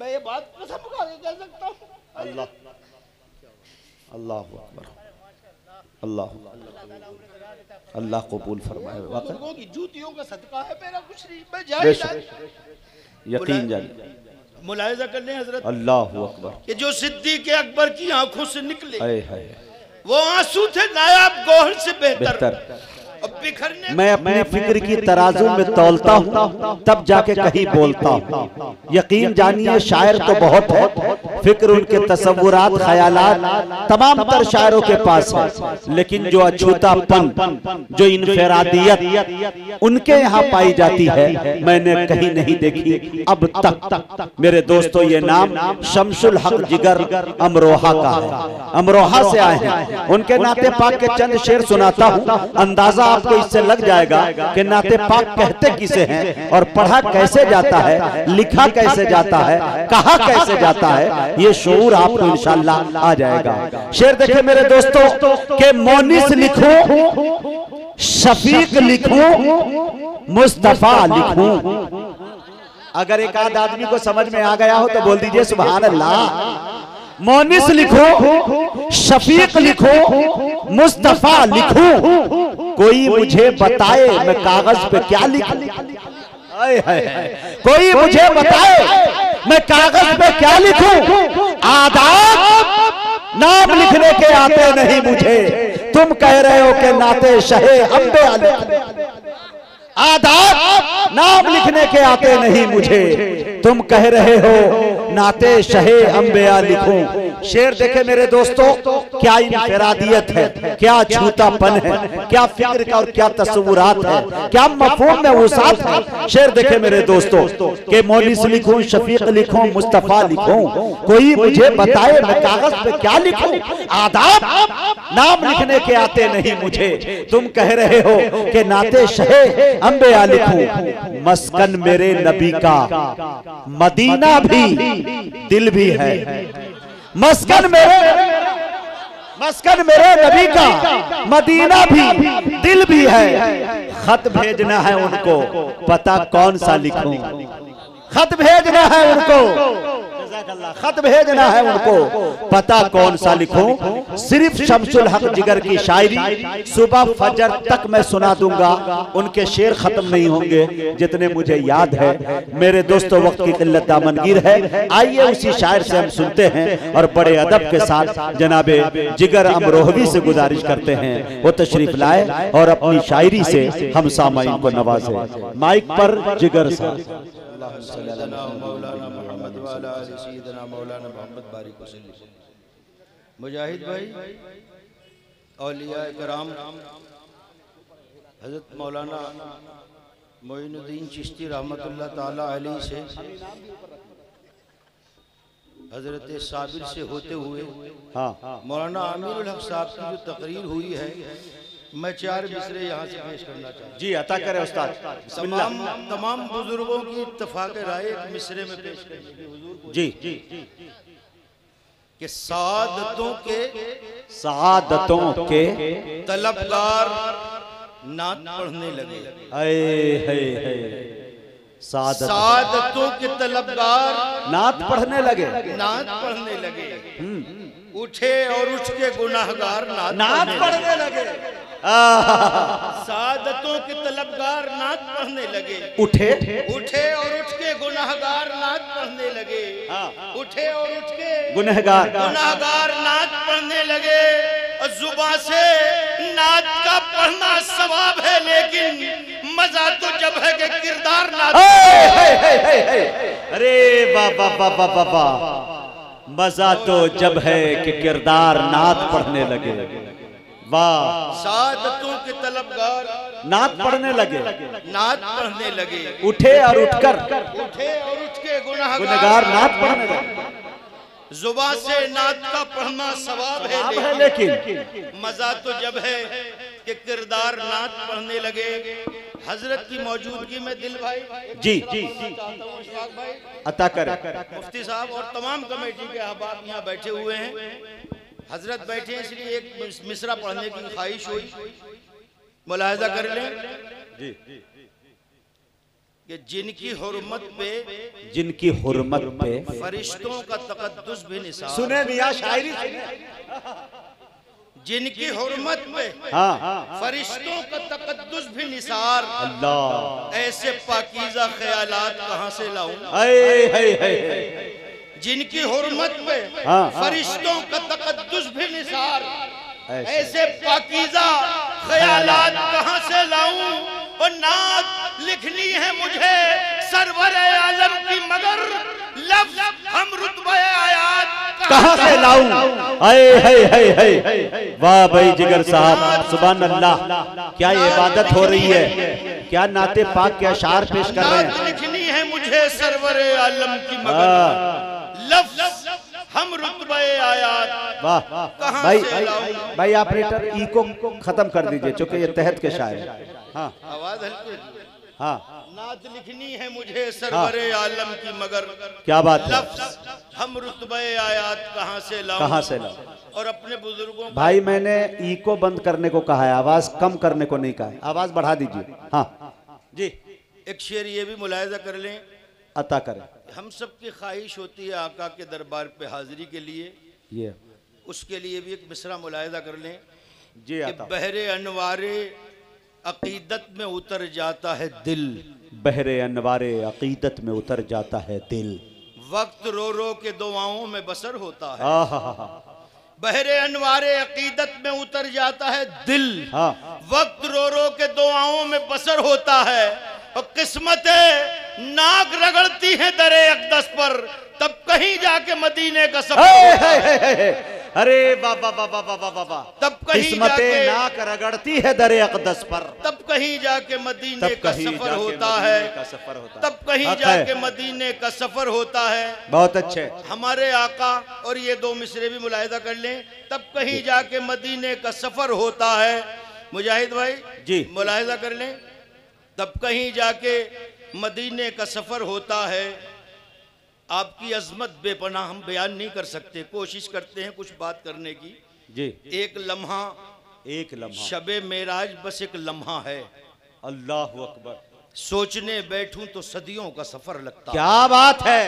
मैं ये बात कसम खा के कह सकता हूँ। अल्लाह अल्लाह अकबर, अल्लाह अल्लाह कबूल फरमाए। बुजुर्गों की जूतियों का सदका है, मेरा कुछ नहीं, मैं जाहिल यकीन जानिए, मुलाहिजा कर लें हजरत, अल्लाह अकबर, कि जो सिद्दीक़ अकबर की आंखों से निकले हाय हाय, वो आंसू थे नायाब गौहर से बेहतर। अब बिखरने मैं अपनी फिक्र की तराजू में तौलता हूँ तब जाके कहीं बोलता हूँ। यकीन जानिए शायर तो बहुत है, फिक्र उनके तसव्वुरात ख्यालात तमाम तर शायरों के पास है, लेकिन जो अछूतापन, जो इनफरादियत उनके यहाँ पाई जाती है मैंने कहीं नहीं देखी अब तक। मेरे दोस्तों ये नाम शमसुल हक जिगर अमरोहा का है, अमरोहा से आए हैं। उनके नाते पाक के चंद शेर सुनाता हूँ, अंदाजा आपको इससे लग जाएगा कि नाते पाक कहते किसे हैं और पढ़ा कैसे जाता है, लिखा कैसे जाता है, कहा कैसे जाता है, ये शऊर आपको इंशाअल्लाह आ जाएगा। शेर देखे मेरे दोस्तों के मोनिस लिखूं, शफीक लिखूं, मुस्तफा लिखूं। अगर एक आध आदमी को समझ में आ गया हो तो बोल दीजिए सुभान अल्लाह। मोनिस लिखो, शफीक लिखो, मुस्तफा लिखूं, कोई मुझे बताए मैं कागज पे क्या लिखूं। कोई मुझे बताए मैं कागज पे क्या लिखूं। आदाब नाम लिखने के आते नहीं मुझे, तुम कह रहे हो कि नाते शहे अम्बिया लिखूं। आदाब नाम लिखने के आते नहीं मुझे, तुम कह रहे हो नाते शहे अम्बिया लिखूं। शेर देखे मेरे दोस्तों, क्या इनफरादियत है, क्या छूतापन है, क्या फिक्र का और क्या तस्वुरात है, क्या मफहूम में वसात है। शेर देखे मेरे दोस्तों के मोनिस लिखूं, शफीक लिखूं, मुस्तफा लिखूं, कोई मुझे बताए मैं कागज पे क्या लिखूं। आदाब नाम लिखने के आते नहीं मुझे, तुम कह रहे हो कि नाते शहे अम्बिया लिखूं। मस्कन मेरे नबी का मदीना भी दिल भी है, मस्कन मेरे नबी का मदीना भी दिल भी है। खत भेजना है उनको पता कौन सा लिखूं, खत भेजना है उनको, खत भेजना है उनको पता कौन सा लिखूं। सिर्फ शमसुल हक जिगर की शायरी सुबह फजर तक मैं सुना दूंगा, उनके शेर खत्म नहीं होंगे जितने मुझे याद है। मेरे दोस्तों वक्त की किल्लत दामनगीर है, आइए उसी शायर से हम सुनते हैं और बड़े अदब के साथ जनाबे जिगर अमरोहवी से गुजारिश करते हैं वो तशरीफ लाए और अपनी शायरी से हम सामाईन को नवाजे। माइक पर जिगर साहब। मुजाहिद भाई, औलिया कराम हजरत मौलाना मोइनुद्दीन चिश्ती रहमतुल्लाह ताला अलैह से हजरत साबिर से होते हुए मौलाना आमिरुल हक साहब की जो तकरीर हुई है, मैं 4 मिसरे यहाँ से पेश करना चाहता हूँ। जी अता करे उस्ताद। तमाम बुजुर्गों की इत्तफाक राय एक मिसरे में पेश करने की हुजूर को जी कि सादतों के तलबगार नात पढ़ने लगे। सादतों के तलबगार नात पढ़ने लगे, नात पढ़ने लगे। उठे और उठ के गुनाहगार नात पढ़ने लगे। सादतों के तलबगार नात पढ़ने लगे। उठे और उठ के गुनाहगार नात पढ़ने लगे। उठे और उठ के गुनाहगार नात पढ़ने लगे। और जुबान से नात का पढ़ना सवाब है, लेकिन मजा तो जब है कि किरदार नात। अरे बाबा बाबा बाबा, मजा तो जब है कि किरदार नात पढ़ने लगे। वाह, सादतों के तलबगार नात पढ़ने लगे, नात पढ़ने लगे। उठे और उठ के गुनहगार नात पढ़ने लगे। जुबान से नात का पढ़ना सवाब है, लेकिन मजा तो जब है कि किरदार नात पढ़ने लगे। हजरत की मौजूदगी में दिल भाई जी अता करे, मुफ्ती साहब और तमाम कमेटी के अहबाब यहाँ बैठे हुए हैं। हजरत बैठे हैं इसलिए एक मिसरा पढ़ने की ख्वाहिश हुई, मुलाहिजा कर लें। कि जिनकी हुर्मत पे फरिश्तों का तकद्दुस भी निसार। सुने मियां शायरी सुने। जिनकी हुर्मत पे हाँ फरिश्तों का तकद्दुस भी निसार। अल्लाह, ऐसे पाकीज़ा ख्यालात कहाँ से लाऊं। जिनकी हुर्मत पे फरिश्तों का तकद्दुस भी निसार। ऐसे पाकीज़ा ख्यालात कहाँ से लाऊं। और नात लिखनी है मुझे सरवर आलम की, मगर लफ्ज़ हम रुतबे आयात कहाँ से लाऊं। वाह भाई जिगर साहब, सुभान अल्लाह, क्या इबादत हो रही है, क्या नाते पाक के अशार पेश कर रहे हैं। लिखनी है मुझे सरवर आलम की, मगर लफ्ज़ हम रुतबे आयात। वाह भाई ऑपरेटर ई को खत्म कर दीजिए, चूंकि ये तहत के शायर हैं। हाँ आवाज हल्की। हाँ, नात लिखनी है मुझे सरवर आलम की, मगर क्या बात है। लफ्ज़ हम रुतबे आयात कहाँ से लाऊं। और अपने बुजुर्गों भाई मैंने ई को बंद करने को कहा है, आवाज कम करने को नहीं कहा है, आवाज बढ़ा दीजिए। हाँ जी, एक शेर ये भी मुलाहिजा कर लें, अता करें। हम सब की ख्वाहिश होती है आका के दरबार पे हाजिरी के लिए, ये उसके लिए भी एक मिसरा मुलाहिजा कर लें जी। कि बहरे अनवारे अकीदत में उतर जाता है दिल। बहरे अनवारे अकीदत में उतर जाता है दिल। वक्त रो रो के दुआओं में बसर होता है। बहरे अनवारे अकीदत में उतर जाता है दिल। वक्त रो रो के दुआओं में बसर होता है। और किस्मतें नाक रगड़ती हैं दरे अक़दस पर, तब कहीं जाके मदीने का सफर। अरे बाबा बाबा बाबा बाबा, तब कहीं किस्मतें नाक रगड़ती है दरे अक़दस पर, तब कहीं जाके मदीने का सफर होता है। तब कहीं जाके मदीने का सफर होता है। बहुत अच्छे हमारे आका, और ये दो मिसरे भी मुलाहिदा कर लें, तब कहीं जाके मदीने का सफर होता है। मुजाहिद भाई जी मुलाहिदा कर लें, तब कहीं जाके मदीने का सफर होता है। आपकी अजमत बेपनाह हम बयान नहीं कर सकते, कोशिश करते हैं कुछ बात करने की जी। एक लम्हा शबे मेराज बस एक लम्हा है। अल्लाहु अकबर। सोचने बैठूं तो सदियों का सफर लगता। क्या बात है।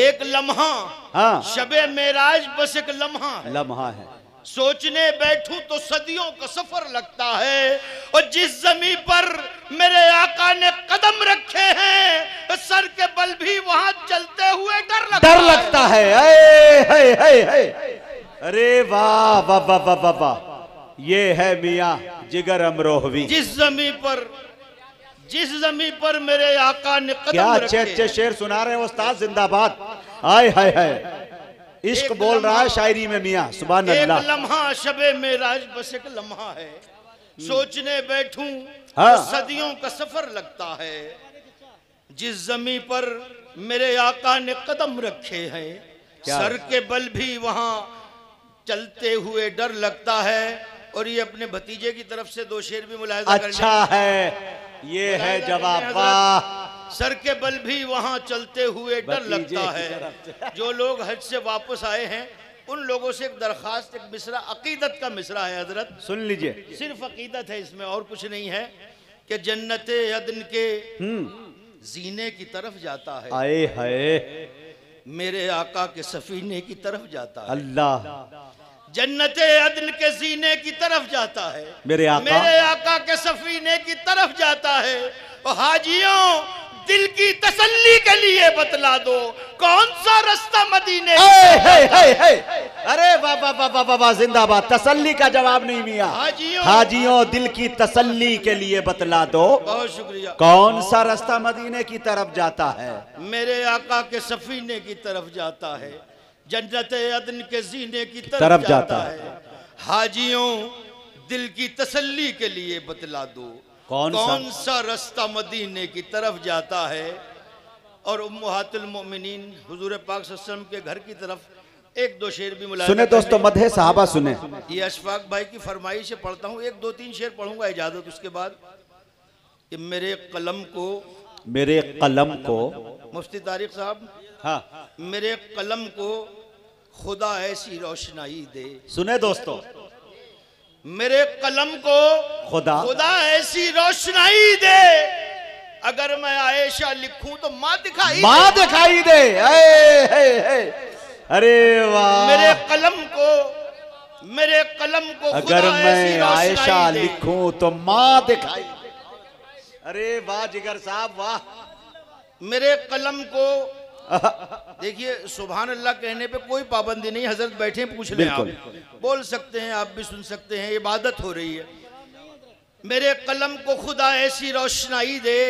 एक लम्हा शबे मेराज बस एक लम्हा है। सोचने बैठूं तो सदियों का सफर लगता है। और जिस जमीन पर मेरे आका ने कदम रखे हैं, सर के बल भी वहां चलते हुए डर लगता है। अरे वाह वाह वाह वाह वाह वाह, ये है मियां जिगर अमरोहवी। जिस जमीन पर मेरे आका ने कदम क्या रखे। अच्छे शेर सुना रहे हैं उस्ताद, जिंदाबाद। आय हाय हाय, इश्क बोल रहा है शायरी में मियां, सुभान अल्लाह। एक लम्हा शबे मेराज बस एक लम्हा है। सोचने बैठूं तो सदियों का सफर लगता है। जिस जमीन पर मेरे आका ने कदम रखे हैं, सर के बल भी वहां चलते हुए डर लगता है। और ये अपने भतीजे की तरफ से दो शेर भी मुलाहिजा कर। अच्छा है, ये है जवाब। वाह। सर के बल भी वहां चलते हुए डर लगता है। जो लोग हज से वापस आए हैं उन लोगों से एक दरखास्त, एक मिसरा अकीदत का मिसरा है हजरत, सुन लीजिए। सिर्फ अकीदत है, इसमें और कुछ नहीं है। कि जन्नते अदन के जीने की तरफ जाता है। आए हाय, मेरे आका के सफीने की तरफ जाता है। अल्लाह। जन्नते अदन के जीने की तरफ जाता है। मेरे आका के सफीने की तरफ जाता है। और हाजियों, दिल की तसल्ली के लिए बतला दो, कौन सा रास्ता मदीने। अरे बाबा बाबा बाबा, जिंदाबाद। तसल्ली का जवाब नहीं मियां। हाजियों, दिल की तसल्ली के लिए बतला दो, बहुत शुक्रिया, कौन सा रास्ता मदीने की तरफ जाता है। मेरे आका के सफीने की तरफ जाता है। जन्नते अदन के जीने की तरफ जाता है। हाजियों, दिल की तसल्ली के लिए बतला दो, कौन सा रास्ता मदीने की तरफ जाता है। और उम्महातुल मोमिनीन हुजूर पाक सल्लल्लाहु अलैहि वसल्लम के घर की तरफ एक दो शेर भी मुलाहिजा सुने दोस्तों, मदहे सहाबा सुने। ये अशफाक भाई की फरमाइश से पढ़ता हूँ, एक दो तीन शेर पढ़ूंगा इजाजत, उसके बाद। कि मेरे कलम को मुफ्ती तारिक साहब, हाँ, मेरे कलम को खुदा ऐसी रोशनाई दे। सुने दोस्तों, मेरे कलम को खुदा ऐसी रोशनाई दे, अगर मैं आयशा लिखूं तो माँ दिखाई दे। अरे वाह, मेरे कलम को अगर खुदा मैं ऐसी आयशा रोशनाई दे। लिखूं तो माँ दिखाई। अरे वाह जिगर साहब वाह। मेरे कलम को देखिए, सुभान अल्लाह कहने पे कोई पाबंदी नहीं, हजरत बैठे पूछ लें, आप बोल सकते हैं, आप भी सुन सकते हैं, इबादत हो रही है। मेरे कलम को खुदा ऐसी रोशनाई दे,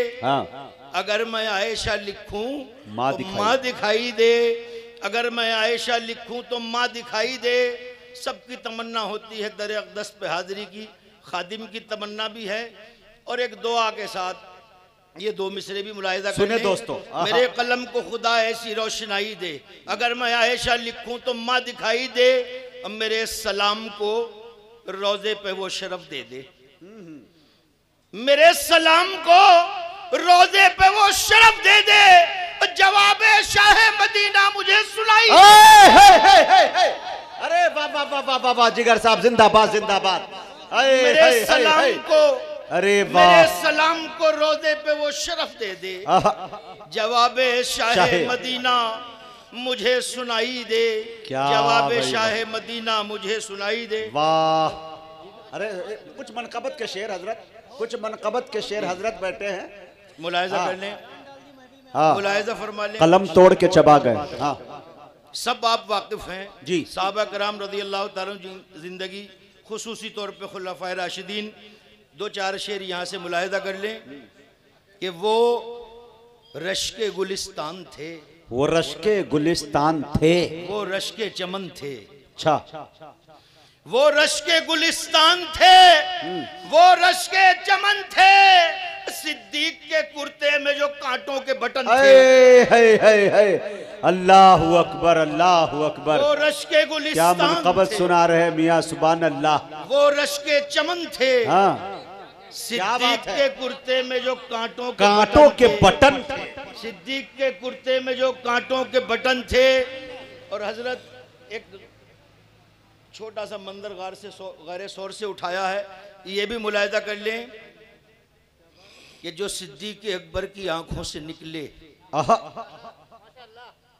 अगर मैं आयशा लिखूं तो माँ दिखाई दे, अगर मैं आयशा लिखूं तो माँ दिखाई दे। सबकी तमन्ना होती है दर अक़दस पे हाजिरी की, खादिम की तमन्ना भी है। और एक दुआ के साथ ये दो मिसरे भी मुलाहिजा सुने दोस्तों। मेरे कलम को खुदा ऐसी रोशनाई दे, अगर मैं आयशा लिखूं तो माँ दिखाई दे, अब मेरे सलाम को रोजे पे वो शरफ दे दे। मेरे सलाम को रोजे पे वो शरफ दे दे, जवाबे शाह मदीना मुझे सुनाई। अरे वाह वाह वाह वाह वाह, जिगर साहब जिंदाबाद जिंदाबाद। मेरे सलाम को, अरे वाह, मेरे सलाम को रोजे पे वो शरफ दे दे, जवाबे शाह मदीना मुझे सुनाई दे, जवाबे शाह मदीना मुझे सुनाई दे। वाह। अरे कुछ मनकबत के शेर हजरत, कुछ मनकबत के शेर हजरत बैठे हैं, मुलाहिजा कर लें, मुलाहिजा फरमा लें। कलम तोड़ के चबा गए। सब आप वाकिफ हैं जी, साहबा कराम रज़ी अल्लाह ताला जिंदगी, खुसूसी तौर पे खुलफाए राशिदीन। दो चार शेर यहाँ से मुलाहिजा कर लें कि वो रश्के गुलिस्तान थे, वो रश्के गुलिस्तान थे, वो रश्के चमन थे। अच्छा, वो रश्के गुलिस्तान थे, वो रश्के चमन थे, सिद्दीक के कुर्ते में जो कांटों के बटन थे। अल्लाह अकबर अल्लाह अकबर। वो रश्के गुलिस्तान, क्या मनकबत सुना रहे मियाँ, सुभान अल्लाह। वो रश्के चमन थे, सिद्दीक है? के कुर्ते में जो कांटों के बटन थे, सिद्दीक के कुर्ते में जो कांटों के बटन थे। और हजरत एक छोटा सा मंदिर गारे सौर से उठाया है, ये भी मुलाहिजा कर लें कि जो सिद्दीक अकबर की आंखों से निकले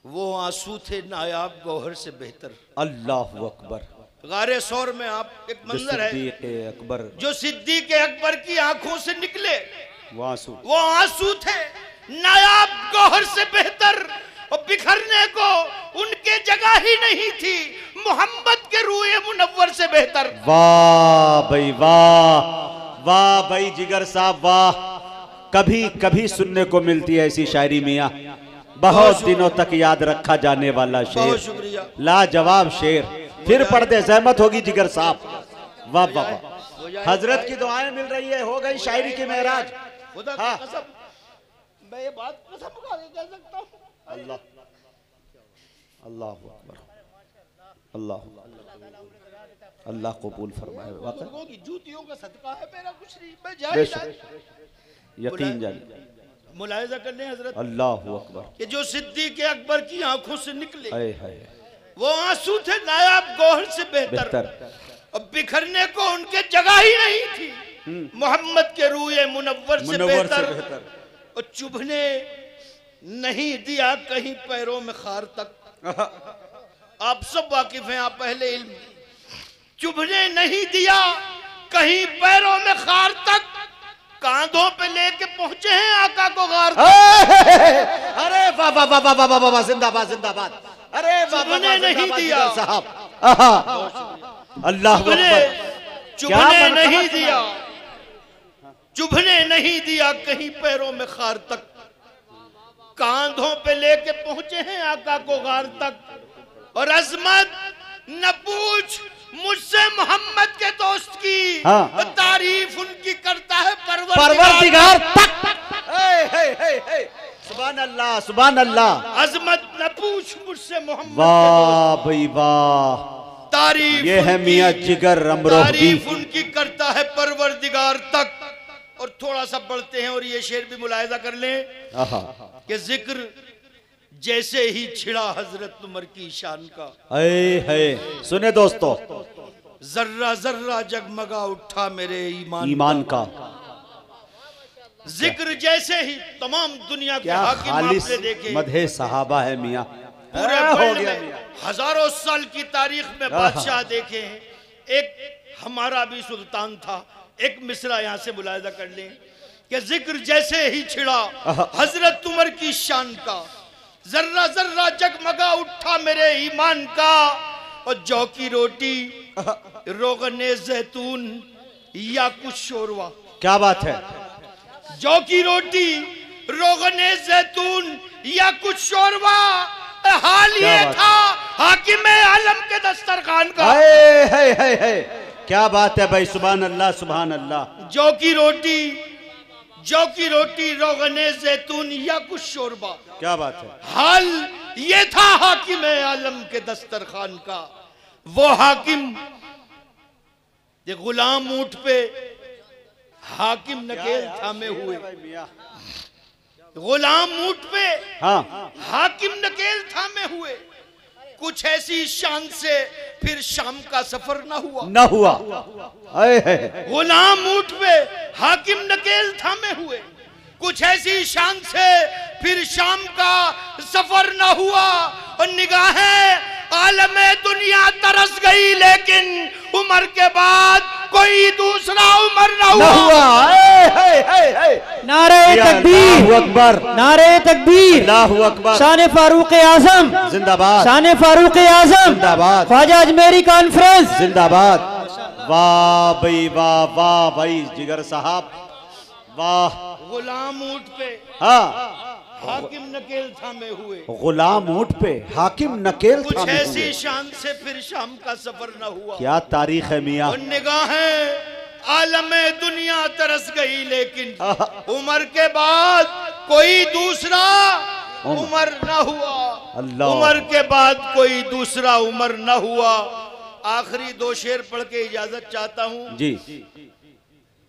वो आंसू थे नायाब गौहर से बेहतर। अल्लाह अकबर। गारे सौर में आप एक मंजर है, अकबर, जो सिद्दीक अकबर की आंखों से निकले वो आंसू थे नायाब गौहर से बेहतर, और बिखरने को उनके जगह ही नहीं थी मोहम्मद के रूए मुनव्वर से बेहतर। वाह भाई वाह, वाह भाई जिगर साहब वाह। कभी कभी सुनने को मिलती है ऐसी शायरी मियाँ, बहुत दिनों तक याद रखा जाने वाला शेर, शुक्रिया, लाजवाब शेर। फिर पढ़ दे, जहमत होगी जिगर साहब। वाह वाह वाह, हजरत की दुआएं मिल रही है, हो गई शायरी की महराज। मैं ये बात कसम खा के कह सकता हूं। अल्लाह अल्लाह अकबर, अल्लाह अल्लाह कबूल फरमाए। लोगों की जूतियों का सदका है, मेरा कुछ नहीं, मैं जाहिल, यकीन जानिए। मुलाहिजा कर लें हजरत, अल्लाह अकबर, कि जो सिद्दीक अकबर की आंखों से निकले है वो आंसू थे नायाब गौहर से बेहतर, और बिखरने को उनके जगह ही नहीं थी मोहम्मद के रूए मुनव्वर से बेहतर, और चुभने नहीं दिया कहीं पैरों में खार तक। आप सब वाकिफ हैं, आप पहले इल्म, चुभने नहीं दिया कहीं पैरों में खार तक, कांधों पे लेके पहुंचे हैं आका को गार तक। अरे वाह वाह वाह वाह वाह वाह, जिंदाबाद जिंदाबाद। अरे चुभने नहीं दिया साहब, अल्लाह चुभने नहीं दिया, चुभने नहीं दिया कहीं पैरों में खार तक, कांधों पे लेके पहुंचे हैं आका को गार तक। और अजमत न पूछ मुझसे मोहम्मद के दोस्त की, तारीफ उनकी करता है परवरदिगार तक। सुभान अल्लाह सुभान अल्लाह। अजमत न पूछ मुझसे मोहम्मद, वाह भाई वाह, तारीफ ये है मियां जिगर अमरोही, तारीफ उनकी करता है परवरदिगार तक। और थोड़ा सा बढ़ते हैं और ये शेर भी मुलाहिजा कर लें कि जिक्र जैसे ही छिड़ा हजरत उमर की शान का, है सुने दोस्तों, जर्रा जर्रा जगमगा उठा मेरे ईमान का, जिक्र जैसे ही तमाम दुनिया के हाकिम आपने देखे, मदहे सहाबा है मियां, पूरे वर्ल्ड में हजारों साल की तारीख में बादशाह देखे हैं। एक हमारा भी सुल्तान था। एक मिसरा यहाँ से मुलाहिजा कर लें कि जिक्र जैसे ही छिड़ा हजरत उमर की शान का, जर्रा जर्रा जगमगा उठा मेरे ईमान का, और जौ की रोटी रोगने जैतून या कुछ शोरवा। क्या बात है। जौ की रोटी रोगने जैतून या कुछ शोरवा, हाल ये था हाकिम आलम के दस्तरखान का। है। क्या बात है भाई, सुभान अल्लाह सुभान अल्लाह। जौ की रोटी रोगने जैतून या कुछ शोरबा। क्या बात है। हाल ये था हाकिम आलम के दस्तरखान का। वो हाकिम ये गुलाम ऊंट पे हाकिम नकेल थामे हुए, गुलाम ऊंट पे हाकिम नकेल थामे हुए। कुछ ऐसी शान से फिर शाम का सफर न हुआ। गुलाम ऊंट पे हाकिम नकेल थामे हुए, कुछ ऐसी शान से फिर शाम का सफर न हुआ। और निगाहें आलमे दुनिया तरस गई, लेकिन उमर के बाद कोई दूसरा उमर न हुआ। नारे तकबीर, अकबर, नारे तकबीर, अल्लाहु अकबर। शान फारूक आजम जिंदाबाद, शान फारूक आजम जिंदाबाद, ख्वाजा अजमेरी कॉन्फ्रेंस जिंदाबाद। वाह भाई वाह, वाह भाई जिगर साहब, वाह। गुलाम ऊंट पे हाकिम नकेल थामे हुए, गुलाम ऊंट पे हाकिम नकेल थामे हुए। कुछ ऐसी शान से फिर शाम का सफर न हुआ। क्या तारीख है मियां। और निगाहें आलमे दुनिया तरस गई, लेकिन उमर के बाद कोई दूसरा उमर न हुआ। उमर के बाद कोई दूसरा उमर न हुआ। आखिरी दो शेर पढ़ के इजाजत चाहता हूँ जी।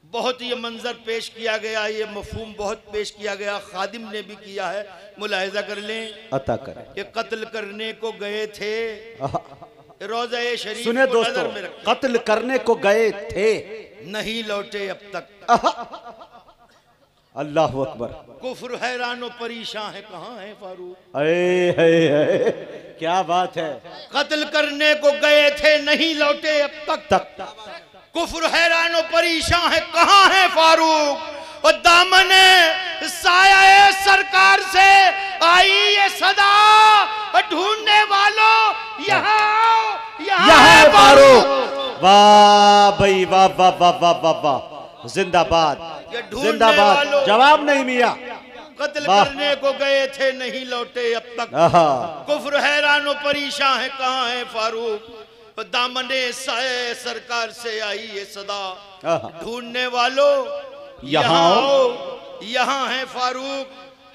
बहुत ये मंजर पेश किया गया, ये मफहूम बहुत पेश किया गया, खादिम ने भी किया है, मुलाहिजा कर लें, अता करें। ये कत्ल करने को गए थे, रोज़ा शरीफ सुने दोस्तों, कत्ल करने को गए थे, नहीं लौटे अब तक। अल्लाहु अकबर। कुफ्र हैरान और परेशान है, कहाँ है फारूक। क्या बात है। कत्ल करने को गए थे, नहीं लौटे अब तक। कुफ्र हैरान और परेशान है, कहाँ है फारूक। और दामने साया सरकार से आई ये सदा, ढूंढने वालों यहाँ आओ, यहाँ है फारूक। वाह भाई वाह वाह वाह वाह वाह वाह, जिंदाबाद जिंदाबाद। जवाब नहीं मियां। कत्ल करने को गए थे, नहीं लौटे अब तक। कुफ्र हैरान और परेशान है, कहाँ है फारूक। दामने साए सरकार से आई ये सदा, ढूंढने वालों यहाँ आओ, यहाँ है फारूक।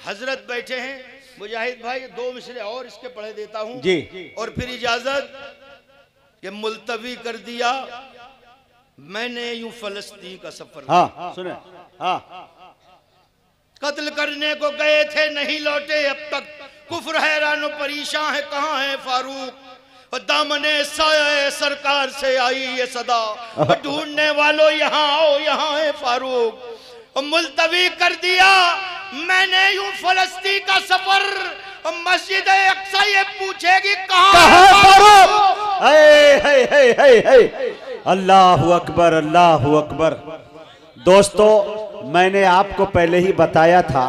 हजरत बैठे हैं। मुजाहिद भाई दो मिसरे और इसके पढ़े देता हूँ जी, और फिर इजाजत के मुलतवी कर दिया मैंने यूं फलस्तीन का सफर। सुने। कत्ल करने को गए थे, नहीं लौटे अब तक। कुफ्र हैरान और परेशान है, कहाँ है फारूक। दामने साया सरकार से आई ये सदा, ढूंढने वालों यहाँ आओ, यहाँ है फारूक। मुलतवी कर दिया मैंने यूं फलस्तीन का सफर, मस्जिद अक्सा ये पूछेगी कहाँ है फारूक। अल्लाहु अकबर, अल्लाहु अकबर। दोस्तों मैंने आपको पहले ही बताया था